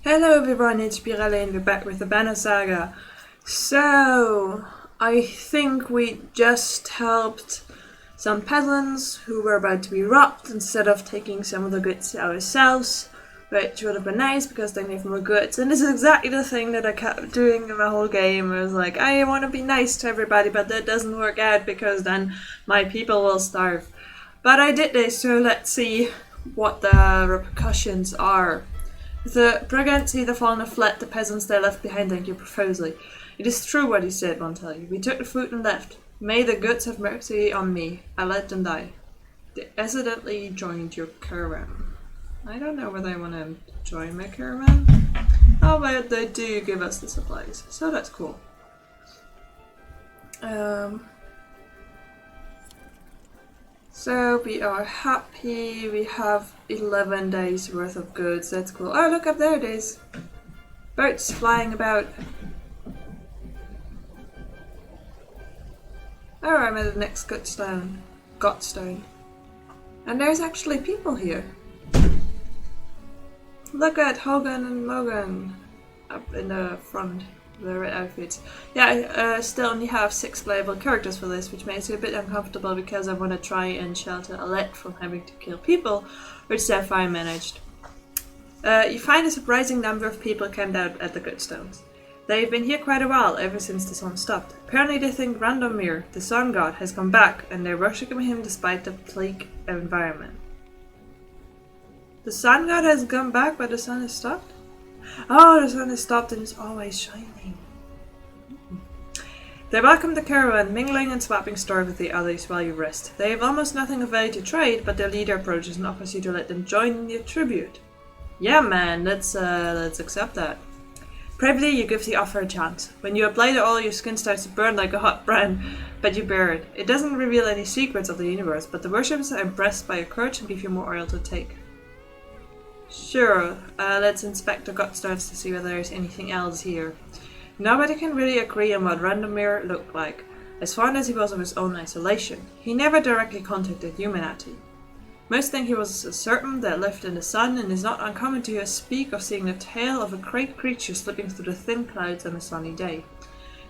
Hello everyone, it's Spirelli and we're back with the Banner Saga. So, I think we just helped some peasants who were about to be robbed instead of taking some of the goods ourselves, which would have been nice because they need more goods. And this is exactly the thing that I kept doing in the whole game. I was like, I want to be nice to everybody, but that doesn't work out because then my people will starve. But I did this, so let's see what the repercussions are. The brigands either fallen or fled, the peasants they left behind thank you profusely. It is true what he said, one tell you. We took the food and left. May the gods have mercy on me. I let them die. They accidentally joined your caravan. I don't know whether I want to join my caravan. Oh, but they do give us the supplies, so that's cool. So we are happy, we have 11 days worth of goods, that's cool. Oh look up there it is! Boats flying about. Oh, I'm at the next Gotstone. And there's actually people here. Look at Hogan and Mogan up in the front. The red outfits. Yeah, I still only have 6 playable characters for this, which makes it a bit uncomfortable because I want to try and shelter Alette from having to kill people, which Sapphire managed. You find a surprising number of people camped out at the Goodstones. They've been here quite a while, ever since the sun stopped. Apparently they think Randomir, the sun god, has come back, and they're worshipping him despite the bleak environment. The sun god has come back, but the sun has stopped? Oh, the sun has stopped and is always shining. They welcome the caravan, mingling and swapping stories with the others while you rest. They have almost nothing of value to trade, but their leader approaches and offers you to let them join in the tribute. Yeah man, let's accept that. Bravely, you give the offer a chance. When you apply the oil, your skin starts to burn like a hot brand, but you bear it. It doesn't reveal any secrets of the universe, but the worshippers are impressed by your courage and give you more oil to take. Sure, let's inspect the Gotstones to see whether there's anything else here. Nobody can really agree on what Randomir looked like, as fond as he was of his own isolation. He never directly contacted humanity. Most think he was a serpent that lived in the sun, and it's not uncommon to hear speak of seeing the tail of a great creature slipping through the thin clouds on a sunny day.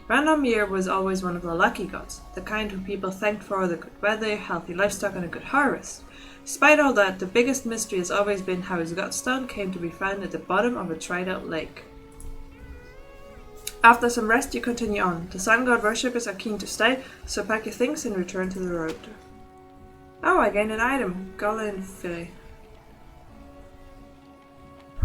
Randomir was always one of the lucky gods, the kind who people thanked for the good weather, healthy livestock, and a good harvest. Despite all that, the biggest mystery has always been how his Godstone came to be found at the bottom of a dried-out lake. After some rest, you continue on. The sun god worshippers are keen to stay, so pack your things and return to the road. Oh, I gained an item. Goblin fillet.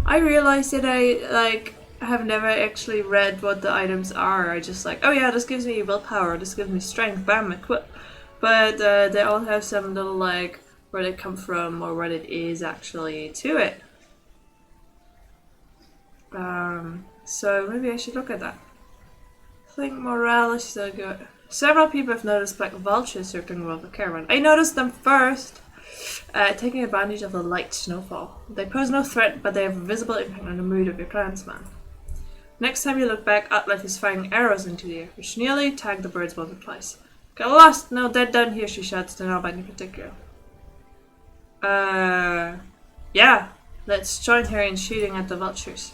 I realized that I have never actually read what the items are. I just oh yeah, this gives me willpower, this gives me strength, bam, equip. But they all have some little where they come from or what it is actually to it. So maybe I should look at that. I think morale is still good. Several people have noticed black vultures circling around the caravan. I noticed them first, taking advantage of the light snowfall. They pose no threat, but they have a visible impact on the mood of your clansman. Next time you look back, Atlet is firing arrows into the air, which nearly tagged the birds once or twice. Get lost! No, dead down here, she shouts to nobody in particular. Yeah, let's join her in shooting at the vultures.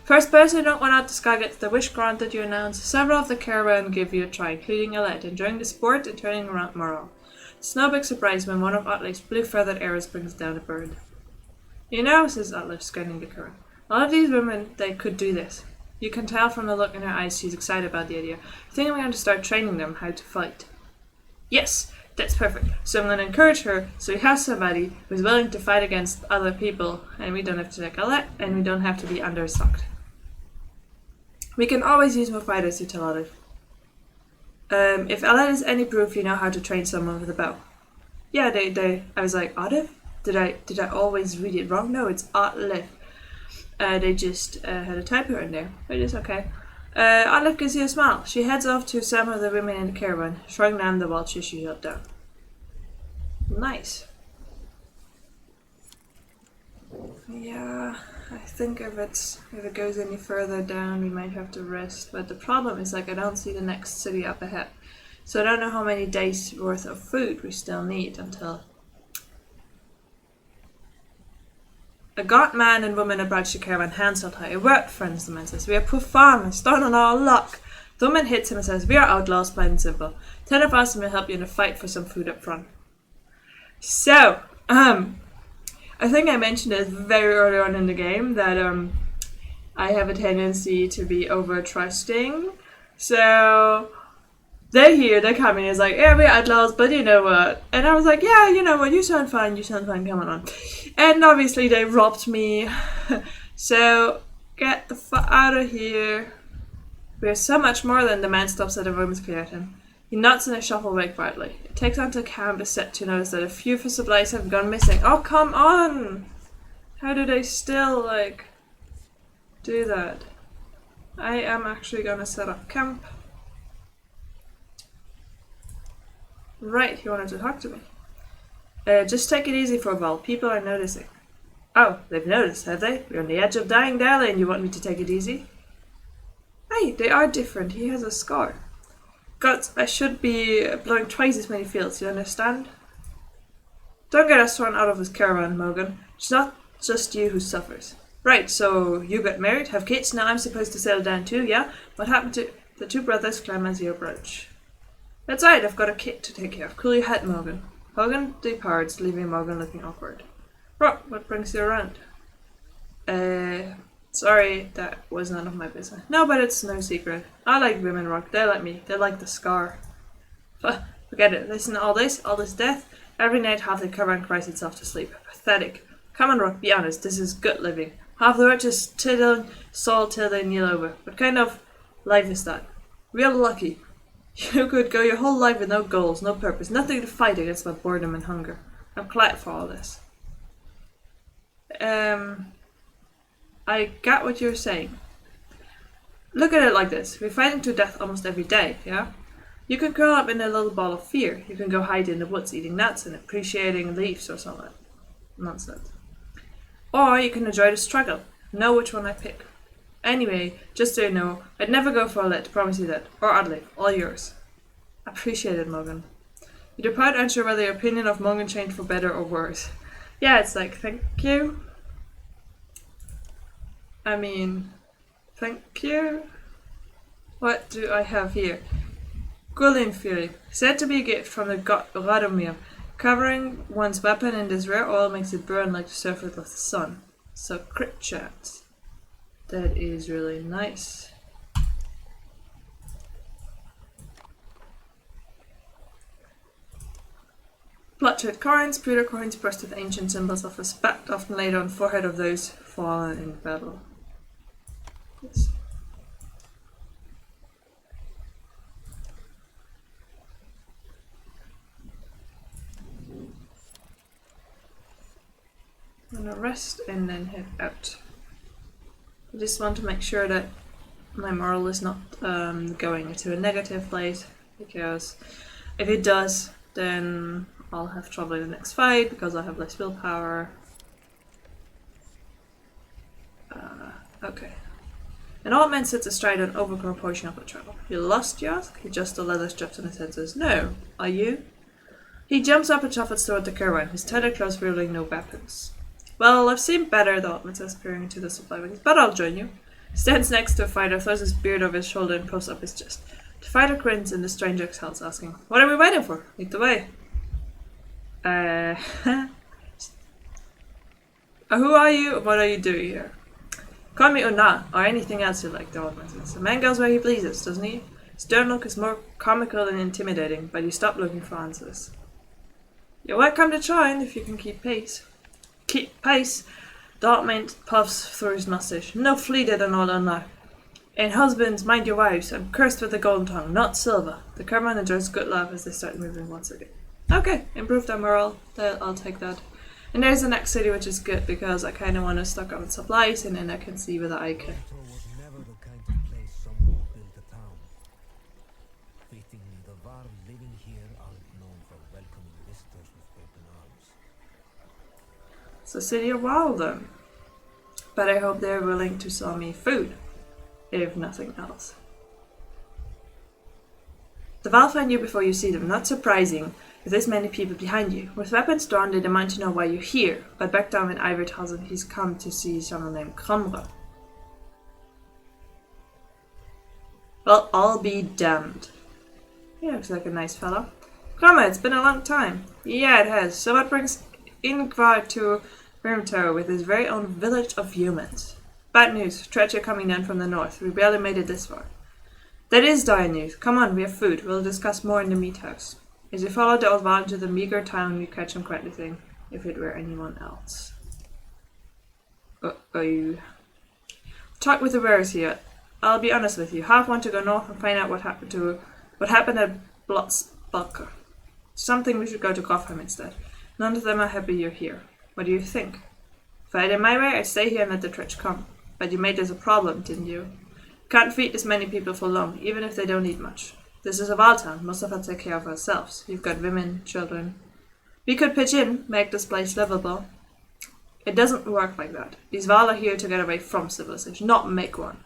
First person not one out the sky gets the wish granted, you announce. Several of the caravan give you a try, including Alette, enjoying the sport and turning around morale. It's no big surprise when one of Atlet's blue feathered arrows brings down a bird. You know, says Atlet, scanning the caravan. A lot of these women, they could do this. You can tell from the look in her eyes she's excited about the idea. I think I'm going to start training them how to fight. Yes! That's perfect. So I'm going to encourage her so we have somebody who's willing to fight against other people and we don't have to take Alette and we don't have to be understocked. We can always use more fighters, you tell Olive. If Alette is any proof, you know how to train someone with a bow. Yeah, I was like, Olive? Did I always read it wrong? No, it's Olive. They just had a typo in there, but it's okay. Olive gives you a smile. She heads off to some of the women in the caravan, shrugging down the vultures she shot down. Nice. Yeah, I think if it goes any further down, we might have to rest. But the problem is I don't see the next city up ahead, so I don't know how many days worth of food we still need until A gaunt man and woman approach the caravan, hands held high. "Word, friends," the man says. "We are poor farmers, down on our luck." The woman hits him and says, "We are outlaws, plain and simple. 10 of us will help you in a fight for some food up front." So, I think I mentioned it very early on in the game that I have a tendency to be over trusting. So they come in, it's like, "Yeah, we're outlaws, but you know what?" And I was like, "Yeah, you know what, you sound fine, come on." And obviously they robbed me. So get the fuck out of here. We're so much more than the man stops at a woman's clear at him. He nods and they shuffle away quietly. It takes until camp is set to notice that a few of his supplies have gone missing. Oh, come on! How do they still, do that? I am actually gonna set up camp. Right, he wanted to talk to me. Just take it easy for a while. People are noticing. Oh, they've noticed, have they? We're on the edge of dying daily and you want me to take it easy? Hey, they are different. He has a scar. God, I should be blowing twice as many fields, you understand? Don't get us thrown out of this caravan, Morgan. It's not just you who suffers. Right, so you got married, have kids, now I'm supposed to settle down too, yeah? What happened to the two brothers climb as you approach? That's right, I've got a kid to take care of. Cool your head, Morgan. Hogan departs, leaving Morgan looking awkward. Rob, what brings you around? Sorry, that was none of my business. No, but it's no secret. I like women, Rock. They like me. They like the scar. Forget it. Listen to all this death. Every night half the caravan cries itself to sleep. Pathetic. Come on, Rock, be honest. This is good living. Half the world just tiddling, soul till they kneel over. What kind of life is that? Real lucky. You could go your whole life with no goals, no purpose, nothing to fight against but boredom and hunger. I'm glad for all this. I got what you're saying. Look at it like this. We're fighting to death almost every day, yeah? You can curl up in a little ball of fear. You can go hide in the woods eating nuts and appreciating leaves or something. Nonsense. Or you can enjoy the struggle. Know which one I pick. Anyway, just so you know, I'd never go for a let, promise you that. Or I'd leave. All yours. Appreciate it, Morgan. You depart unsure whether your opinion of Morgan changed for better or worse. Yeah, it's like, thank you. I mean, thank you. What do I have here? Gwillian Fury, said to be a gift from the god Radomir. Covering one's weapon in this rare oil makes it burn like the surface of the sun. So crit chance. That is really nice. Bloodshot coins, pewter coins brushed with ancient symbols of respect, often laid on forehead of those fallen in battle. Yes. I'm gonna rest and then head out. I just want to make sure that my moral is not going to a negative place, because if it does, then I'll have trouble in the next fight because I have less willpower. Okay. An old man sits astride an overgrown portion of the travel. You lost, you ask? He adjusts the leather straps on his head and says, No. Are you? He jumps up and shuffles toward the caravan, his tattered clothes revealing no weapons. Well, I've seen better, the old man says, peering into the supply wagons, but I'll join you. He stands next to a fighter, throws his beard over his shoulder and puffs up his chest. The fighter grins and the stranger exhales, asking, What are we waiting for? Lead the way. Who are you? What are you doing here? Call me Una, or anything else you like, the old man says. A man goes where he pleases, doesn't he? His stern look is more comical than intimidating, but you stop looking for answers. You're welcome to join if you can keep pace. Keep pace? The old man puffs through his mustache. No fleeter than all Una. And husbands, mind your wives. I'm cursed with the golden tongue, not silver. The caravan enjoys good laugh as they start moving once again. Okay, improved our morale. I'll take that. And there's the next city, which is good because I kind of want to stock up on supplies, and then I can see whether I can. It's a city of Walden, but I hope they're willing to sell me food, if nothing else. The Val find you before you see them. Not surprising. With this many people behind you, with weapons drawn, they demand to know why you're here, but back down when Ivor tells him he's come to see someone named Cromra. Well, I'll be damned. He looks like a nice fellow. Cromra, it's been a long time. Yeah, it has. So what brings Ingvar to Grimtow with his very own village of humans? Bad news. Treacher coming down from the north. We barely made it this far. That is dire news. Come on, we have food. We'll discuss more in the meat house. As you follow the old Val into the meager town, you catch him quietly saying, if it were anyone else. Talk with the bearers here. I'll be honest with you. Half want to go north and find out what happened at Blotsbacher. Something we should go to Gotham instead. None of them are happy you're here. What do you think? If I had it my way, I'd stay here and let the Tretch come. But you made this a problem, didn't you? Can't feed this many people for long, even if they don't eat much. This is a Val town. Most of us take care of ourselves. You've got women, children. We could pitch in, make this place livable. It doesn't work like that. These Val are here to get away from civilization, not make one.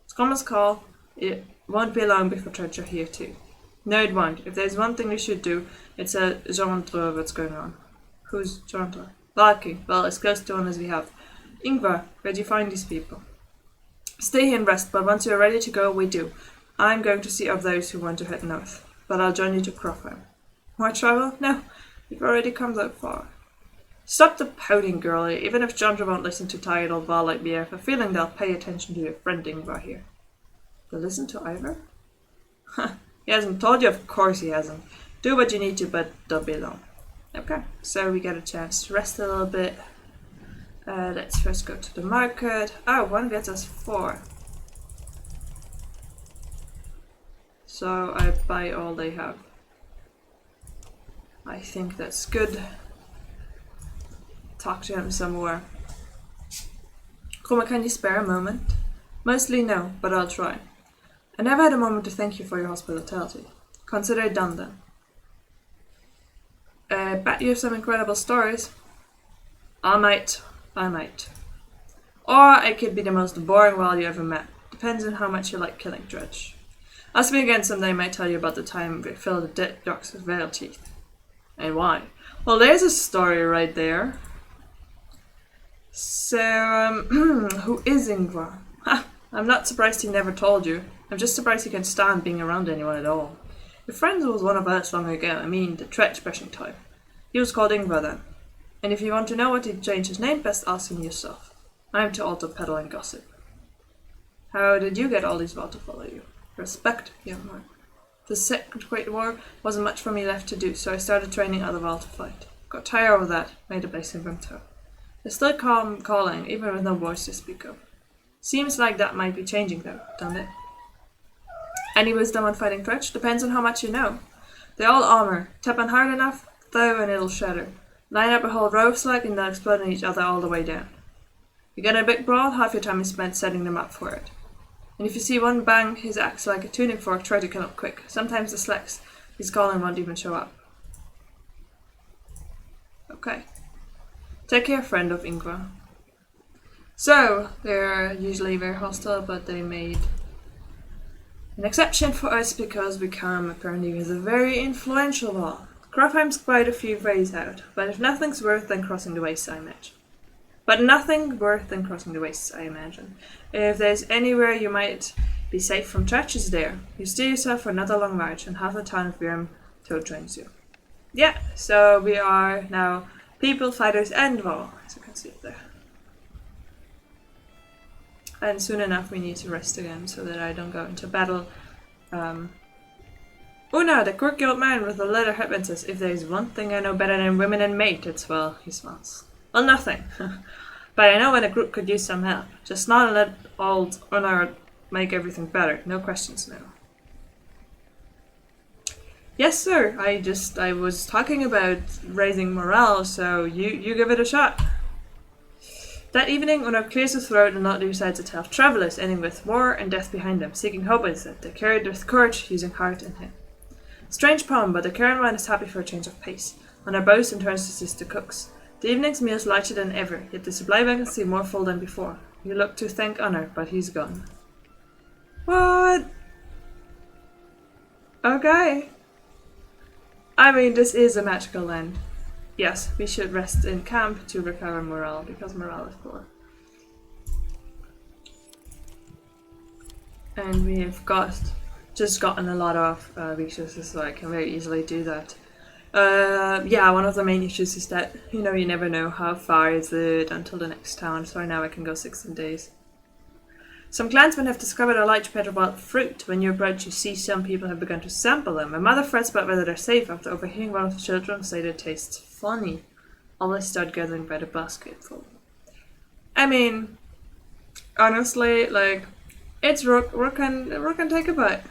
It's Grandma's call. It won't be long before Tretch are here too. No, it won't. If there's one thing we should do, it's a genre of what's going on. Who's genre? Valky. Well, as close to one as we have. Ingvar, where'd you find these people? Stay here and rest, but once you're ready to go, we do. I'm going to see of those who want to head north, but I'll join you to Crofheim. More trouble? No, we've already come that far. Stop the pouting, girlie. Even if Chandra won't listen to tired old Val like me, I have a feeling they'll pay attention to your friend Ingvar here. They'll listen to Ivor? He hasn't told you, of course he hasn't. Do what you need to, but don't be long. Okay, so we get a chance to rest a little bit. Let's first go to the market. Oh, one gets us 4. So I buy all they have. I think that's good. Talk to him some more. Kroma, can you spare a moment? Mostly no, but I'll try. I never had a moment to thank you for your hospitality. Consider it done then. Bet you have some incredible stories. I might. Or I could be the most boring Val you ever met. Depends on how much you like killing Dredge. Ask me again someday, I might tell you about the time we filled the dead ducks with veil teeth. And why? Well, there's a story right there. So, who is Ingvar? Ha! I'm not surprised he never told you. I'm just surprised he can stand being around anyone at all. Your friend was one of us long ago, I mean, the Tretch brushing type. He was called Ingvar then. And if you want to know what he changed his name, best ask him yourself. I'm too old to peddle and gossip. How did you get all these Val to follow you? Respect, young man. The Second Great War wasn't much for me left to do, so I started training other Val to fight. Got tired of that, made a base in Grimtow. They still come calling, even with no voice to speak of. Seems like that might be changing though, doesn't it? Any wisdom on fighting Tretch? Depends on how much you know. They all armor. Tap on hard enough, though, and it'll shatter. Line up a whole row of slag and they'll explode on each other all the way down. You get a big brawl, half your time is spent setting them up for it. And if you see one bang his axe like a tuning fork, try to kill him quick. Sometimes the slacks he's calling won't even show up. Okay. Take care, friend of Ingvar. So, they're usually very hostile, but they made an exception for us because we come apparently with a very influential Val. Crofheim's quite a few ways out, but if nothing's worth than crossing the wastes, I imagine. If there's anywhere you might be safe from Tretch, is there. You steer yourself for another long march, and half the town of Grim Toad joins you. Yeah, so we are now people, fighters, and Val, as you can see there. And soon enough we need to rest again, so that I don't go into battle. Una, the quirky old man with the leather headband says, if there's one thing I know better than women and mate, it's, well, he smiles. Well, nothing. But I know when a group could use some help. Just not and let old Una make everything better. No questions now. Yes, sir. I was talking about raising morale, so you give it a shot. That evening, Una clears his throat and not decides to tell travelers, ending with war and death behind them. Seeking hope instead, they carried with courage, using heart and him. Strange poem, but the Karen one is happy for a change of pace. Una bows and turns to sister cooks. The evening's meal's lighter than ever, yet the supply wagon seems more full than before. You look to thank Honor, but he's gone. What? Okay. I mean, this is a magical land. Yes, we should rest in camp to recover morale, because morale is poor. And we have just gotten a lot of resources, so I can very easily do that. Yeah, one of the main issues is that, you never know how far is it until the next town, so now I can go 16 days. Some clansmen have discovered a large patch of wild fruit. When you approach, you see some people have begun to sample them. My mother frets about whether they're safe after overhearing one of the children say they taste funny. Always start gathering by the basketful. I mean, honestly, like, it's Rook can take a bite.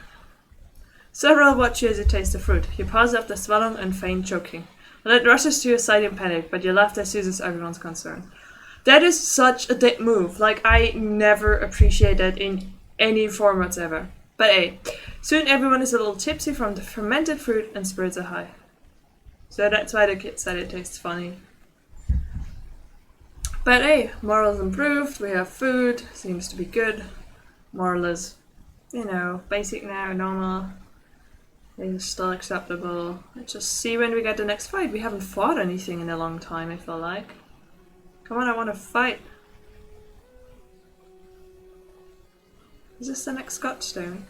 Several watch you as you taste the fruit. You pause after swallowing and feign choking. Well, it rushes to your side in panic, but your laughter soothes everyone's concern. That is such a dick move. Like, I never appreciate that in any form whatsoever. But hey, soon everyone is a little tipsy from the fermented fruit and spirits are high. So that's why the kid said it tastes funny. But hey, morals improved, we have food, seems to be good. Moral is, basic now, normal. It's still acceptable. Let's just see when we get the next fight. We haven't fought anything in a long time, I feel like. Come on, I want to fight. Is this the next Scotstone?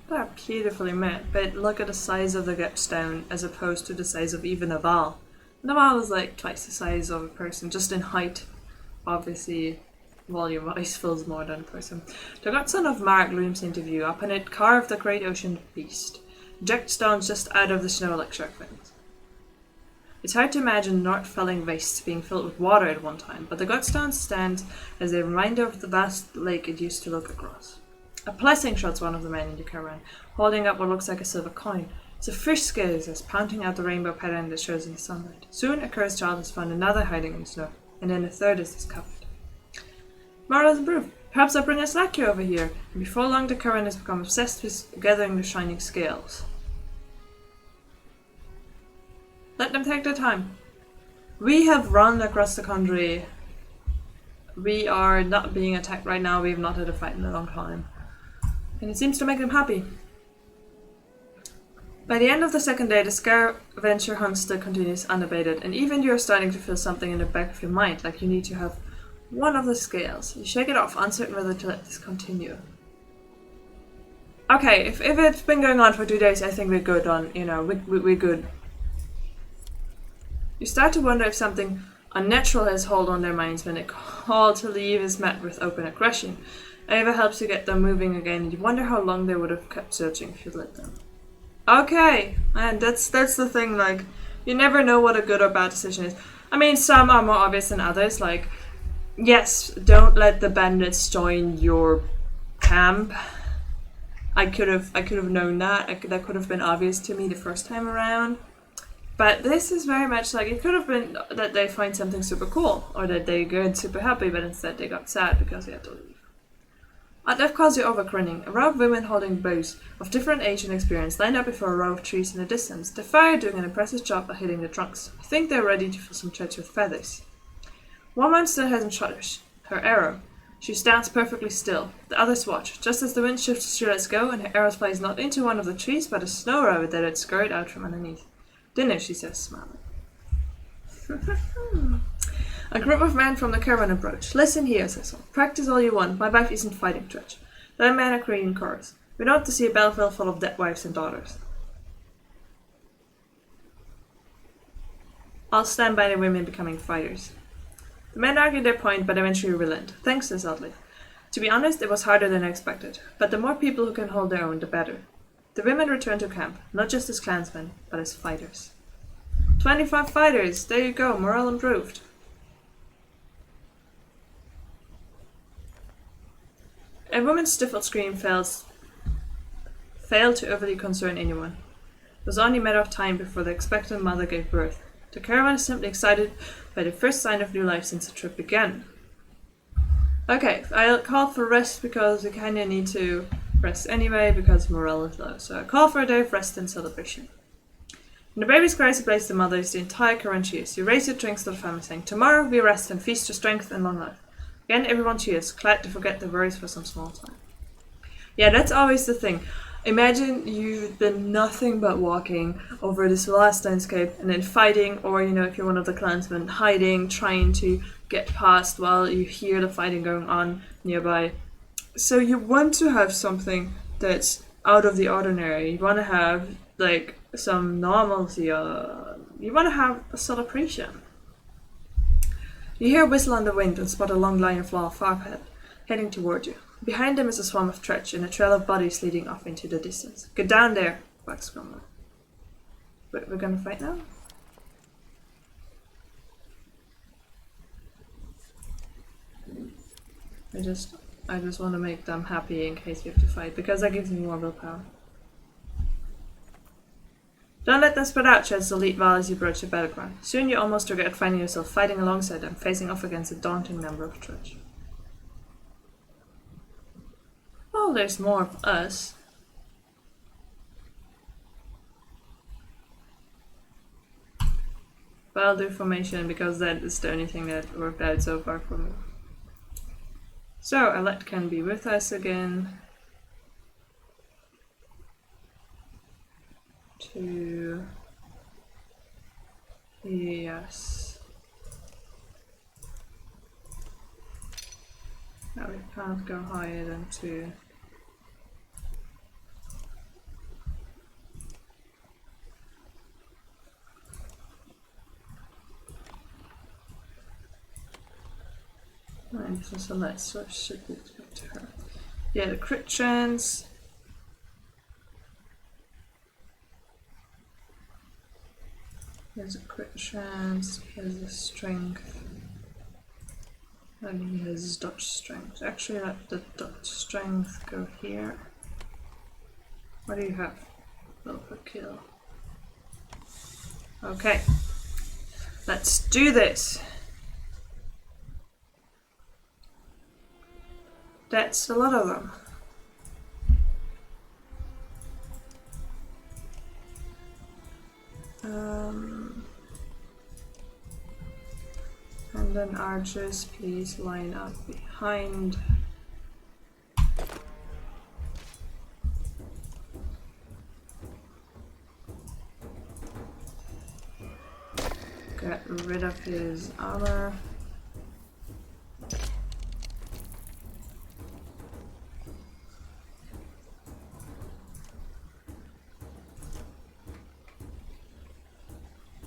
They're beautifully made, but look at the size of the Gutstone as opposed to the size of even a Val. Naval is like twice the size of a person, just in height. Obviously, volume-wise, feels more than a person. The godson of Mark looms into view. Upon it carved the great ocean beast. Jagged stones just out of the snow like shark fins. It's hard to imagine North-felling wastes being filled with water at one time, but the godstone stands as a reminder of the vast lake it used to look across. A blessing, shouts one of the men in the caravan, holding up what looks like a silver coin. It's a fish scale, he says, pointing out the rainbow pattern that shows in the sunlight. Soon a cursed child has found another hiding in the snow, and then a third is discovered. Moral has improved. Perhaps I'll bring a Slacker over here, and before long the caravan has become obsessed with gathering the shining scales. Let them take their time. We have run across the country. We are not being attacked right now. We have not had a fight in a long time. And it seems to make them happy. By the end of the second day, the scavenger hunt still continues unabated, and even you're starting to feel something in the back of your mind, like you need to have one of the scales. You shake it off, uncertain whether to let this continue. Okay, if it's been going on for 2 days, I think we're good on, we're good. You start to wonder if something unnatural has hold on their minds when a call to leave is met with open aggression. Ava helps you get them moving again, and you wonder how long they would have kept searching if you'd let them. Okay, and that's the thing, like, you never know what a good or bad decision is. I mean, some are more obvious than others, like, yes, don't let the bandits join your camp. I could have known that. That could have been obvious to me the first time around. But this is very much like, it could have been that they find something super cool, or that they get super happy, but instead they got sad because they had to leave. At left calls you over grinning. A row of women holding bows of different age and experience lined up before a row of trees in the distance. The fire doing an impressive job of hitting the trunks. I think they're ready to fill some treads with feathers. One man still hasn't shot her arrow. She stands perfectly still. The others watch. Just as the wind shifts, she lets go, and her arrow flies not into one of the trees, but a snow rabbit that had scurried out from underneath. Dinner, she says, smiling. A group of men from the caravan approach. Listen here, says one. Practice all you want. My wife isn't fighting trash. The men agree in chorus. We don't want to see a battlefield full of dead wives and daughters. I'll stand by the women becoming fighters. The men argue their point, but eventually relent. Thanks, says Audley. To be honest, it was harder than I expected, but the more people who can hold their own, the better. The women return to camp, not just as clansmen, but as fighters. 25 fighters! There you go, morale improved. A woman's stifled scream failed to overly concern anyone. It was only a matter of time before the expectant mother gave birth. The caravan is simply excited by the first sign of new life since the trip began. Okay, I'll call for rest because we kinda need to rest anyway because morale is low. So I call for a day of rest and celebration. When the baby's cries replace the mother's, the entire caravan cheers. You raise your drinks to the family saying, tomorrow we rest and feast to strength and long life. Again, everyone cheers, glad to forget their worries for some small time. Yeah, that's always the thing. Imagine you've been nothing but walking over this vast landscape and then fighting, or if you're one of the clansmen, hiding, trying to get past while you hear the fighting going on nearby. So you want to have something that's out of the ordinary. You want to have like some normalcy. You want to have a celebration. You hear a whistle on the wind and spot a long line of law far ahead, heading toward you. Behind them is a swarm of treads and a trail of bodies leading off into the distance. Get down there, quacks Grumble. We're gonna fight now? I just want to make them happy in case we have to fight, because that gives me more willpower. Don't let them spread out, shouts the lead Val as you approach the battleground. Soon you almost regret finding yourself fighting alongside them, facing off against a daunting number of trudge. Well, there's more of us. But I'll do formation because that is the only thing that worked out so far for me. So, Alette can be with us again. Yes. No, we can't go higher than 2. Right, so let's should we give to her. Yeah, the crit chance. Here's a crit chance, here's a strength. And he has dodge strength. Actually, let the dodge strength go here. What do you have? Roll per kill. Okay. Let's do this. That's a lot of them. And then archers, please line up behind. Get rid of his armor.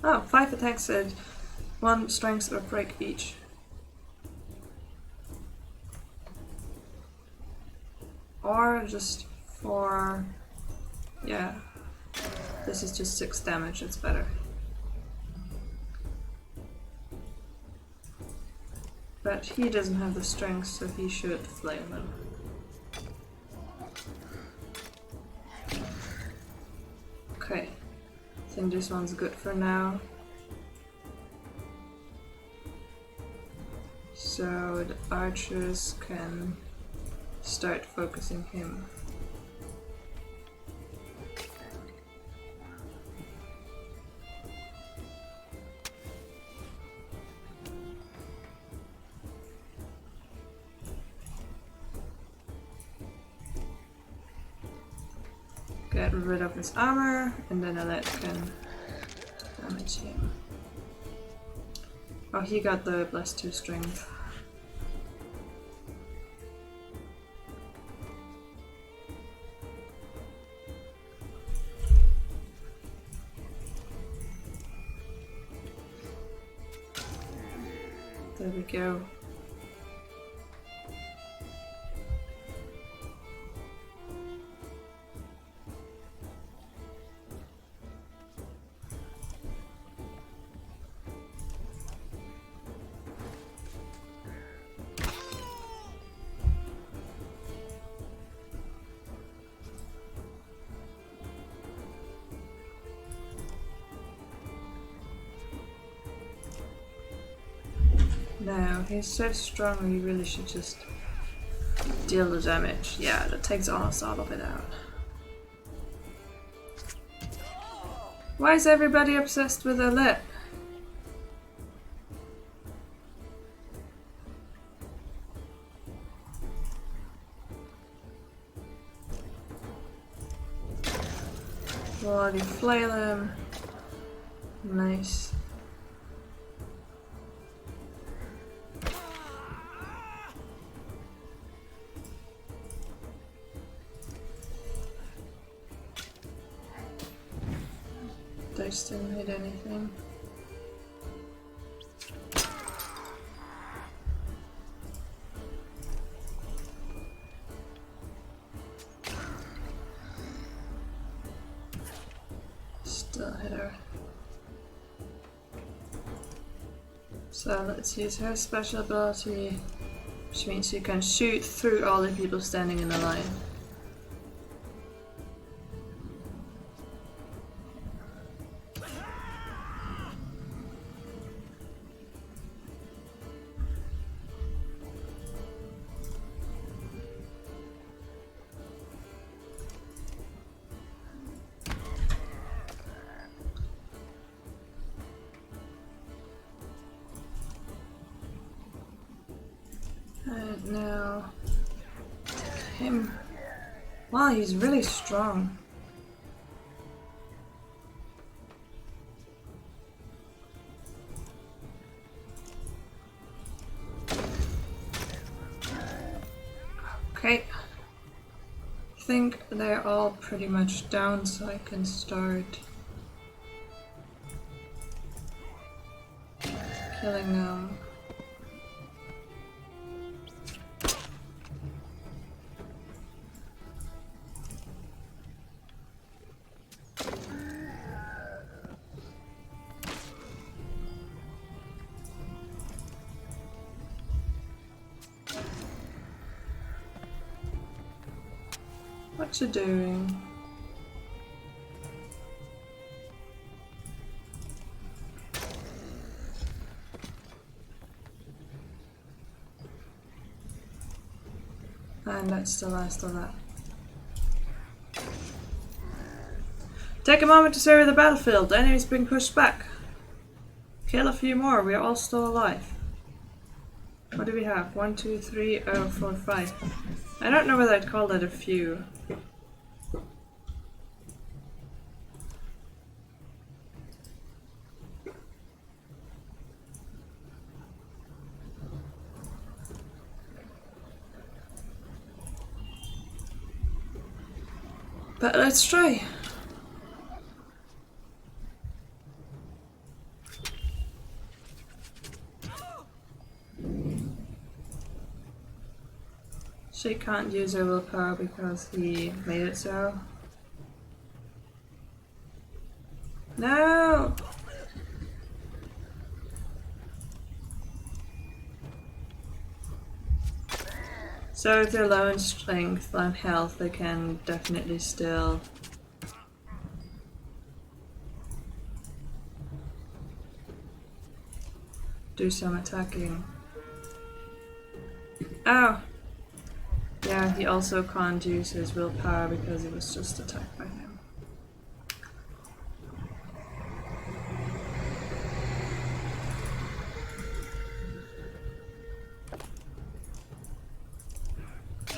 Oh, 5 attacks at 1 strength or break each. Or just 4. Yeah. This is just 6 damage, it's better. But he doesn't have the strength, so he should flail them. Okay. I think this one's good for now. So the archers can start focusing him. Get rid of his armor, and then Alette can damage him. Oh, he got the +2 strength. There we go. No, he's so strong, he really should just deal the damage. Yeah, that takes almost all of it out. Why is everybody obsessed with Alette? Bloody flail him. Nice. Dice didn't hit anything. Still hit her. So let's use her special ability, which means you can shoot through all the people standing in the line. And now, him. Wow, he's really strong. Okay. I think they're all pretty much down, so I can start killing them. What you doing? And that's the last of that. Take a moment to survey the battlefield. The enemy's being pushed back. Kill a few more. We are all still alive. What do we have? 1, 2, 3, 4, 5. I don't know whether I'd call that a few. But let's try. She can't use her willpower because he made it so. No! So if they're low in strength, low in health, they can definitely still do some attacking. Oh! Yeah, he also can't use his willpower because he was just attacked by him.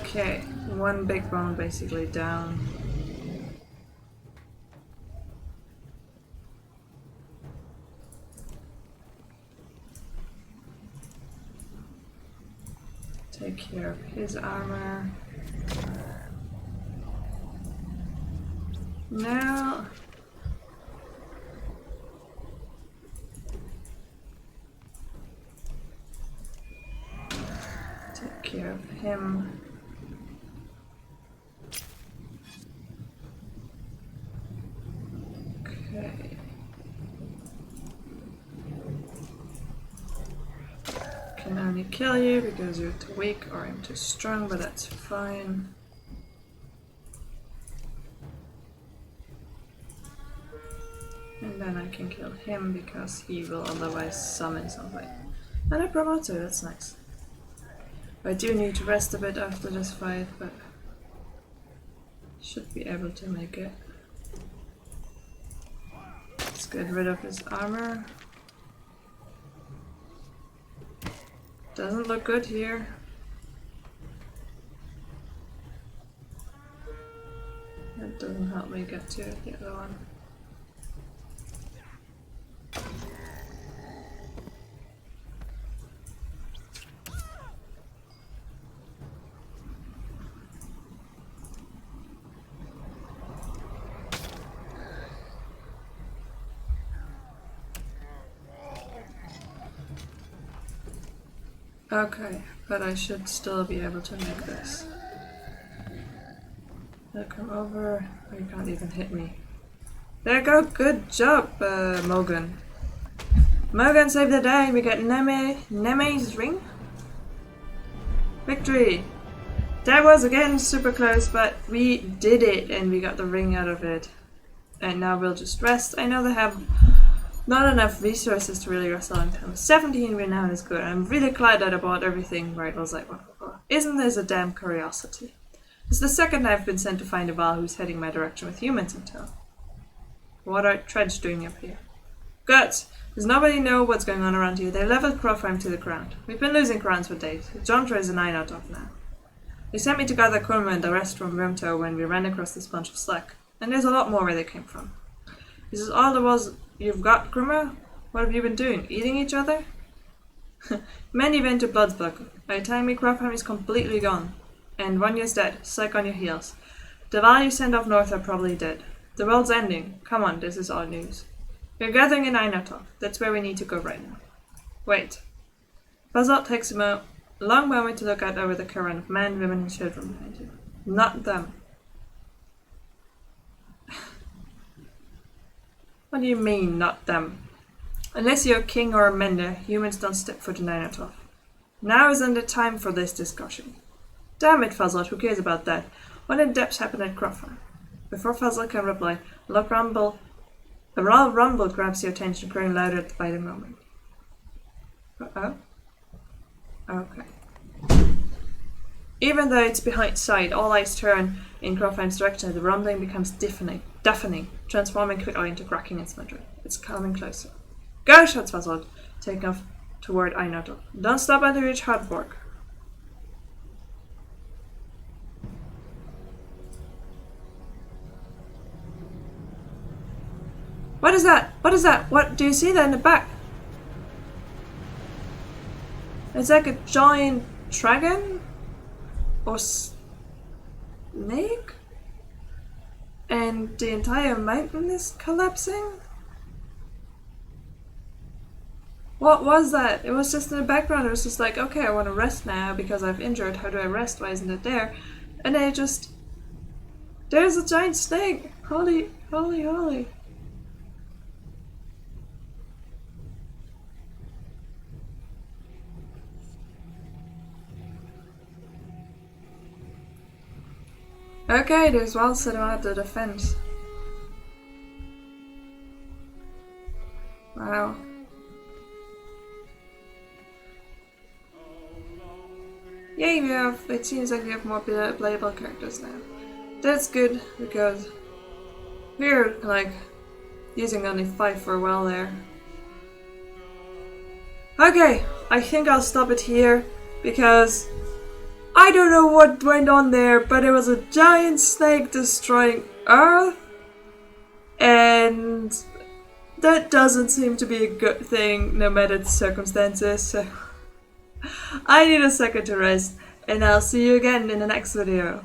Okay, one big bone basically down. Take care of his armor. Now take care of him. Okay. Can only kill you because you're too weak or I'm too strong, but that's fine. And then I can kill him because he will otherwise summon something. And a promoter, that's nice. I do need to rest a bit after this fight, but should be able to make it. Let's get rid of his armor. Doesn't look good here. That doesn't help me we get to the other one. Okay, but I should still be able to make this. I'll come over. Oh, you can't even hit me. There you go, good job, Morgan. Morgan saved the day. We get Neme's ring. Victory! That was again super close, but we did it and we got the ring out of it. And now we'll just rest. I know they have not enough resources to really rest on time. 17 renown is good. I'm really glad that I bought everything where it was like, well, isn't this a damn curiosity? It's the second I've been sent to find a Val who's heading my direction with humans in tow. What are Trench doing up here? Good! Does nobody know what's going on around here? They leveled Crowfarm to the ground. We've been losing crowns for days. Jontra is a 9 out of now. They sent me to gather Kurma and the rest from Rimtow when we ran across this bunch of slack. And there's a lot more where they came from. Is this all there was you've got, Kurma? What have you been doing? Eating each other? Many went to Bloodsbug. By the time we Crowfarm is completely gone. And Vanya's dead. Psych on your heels. The Val you sent off north are probably dead. The world's ending. Come on, this is all news. We're gathering in Ainatov. That's where we need to go right now. Wait. Bazalt takes a long moment to look out over the caravan of men, women, and children behind him. Not them. What do you mean, not them? Unless you're a king or a mender, humans don't step foot in Ainatov. Now isn't the time for this discussion. Damn it, Fazlot, who cares about that? What in depth happened at Crowfarm? Before Fazlot can reply, a loud rumble grabs your attention, growing louder by the moment. Uh-oh? Okay. Even though it's behind sight, all eyes turn in Crowfarm's direction, the rumbling becomes deafening, transforming quickly into cracking and smoldering. It's coming closer. Go, shouts Fazlot, taking off toward Ainatov. Don't stop until you reach Hardborg. What is that? What is that? What do you see there in the back? It's like a giant dragon or snake, and the entire mountain is collapsing. What was that? It was just in the background. It was just like, okay, I want to rest now because I've injured. How do I rest? Why isn't it there? And then it just, there's a giant snake. Holy, holy, holy. Okay, there's well set out the defense. Wow. Yay, it seems like we have more playable characters now. That's good, because we're, like, using only 5 for a while there. Okay, I think I'll stop it here, because I don't know what went on there, but it was a giant snake destroying Earth, and that doesn't seem to be a good thing, no matter the circumstances, so I need a second to rest, and I'll see you again in the next video.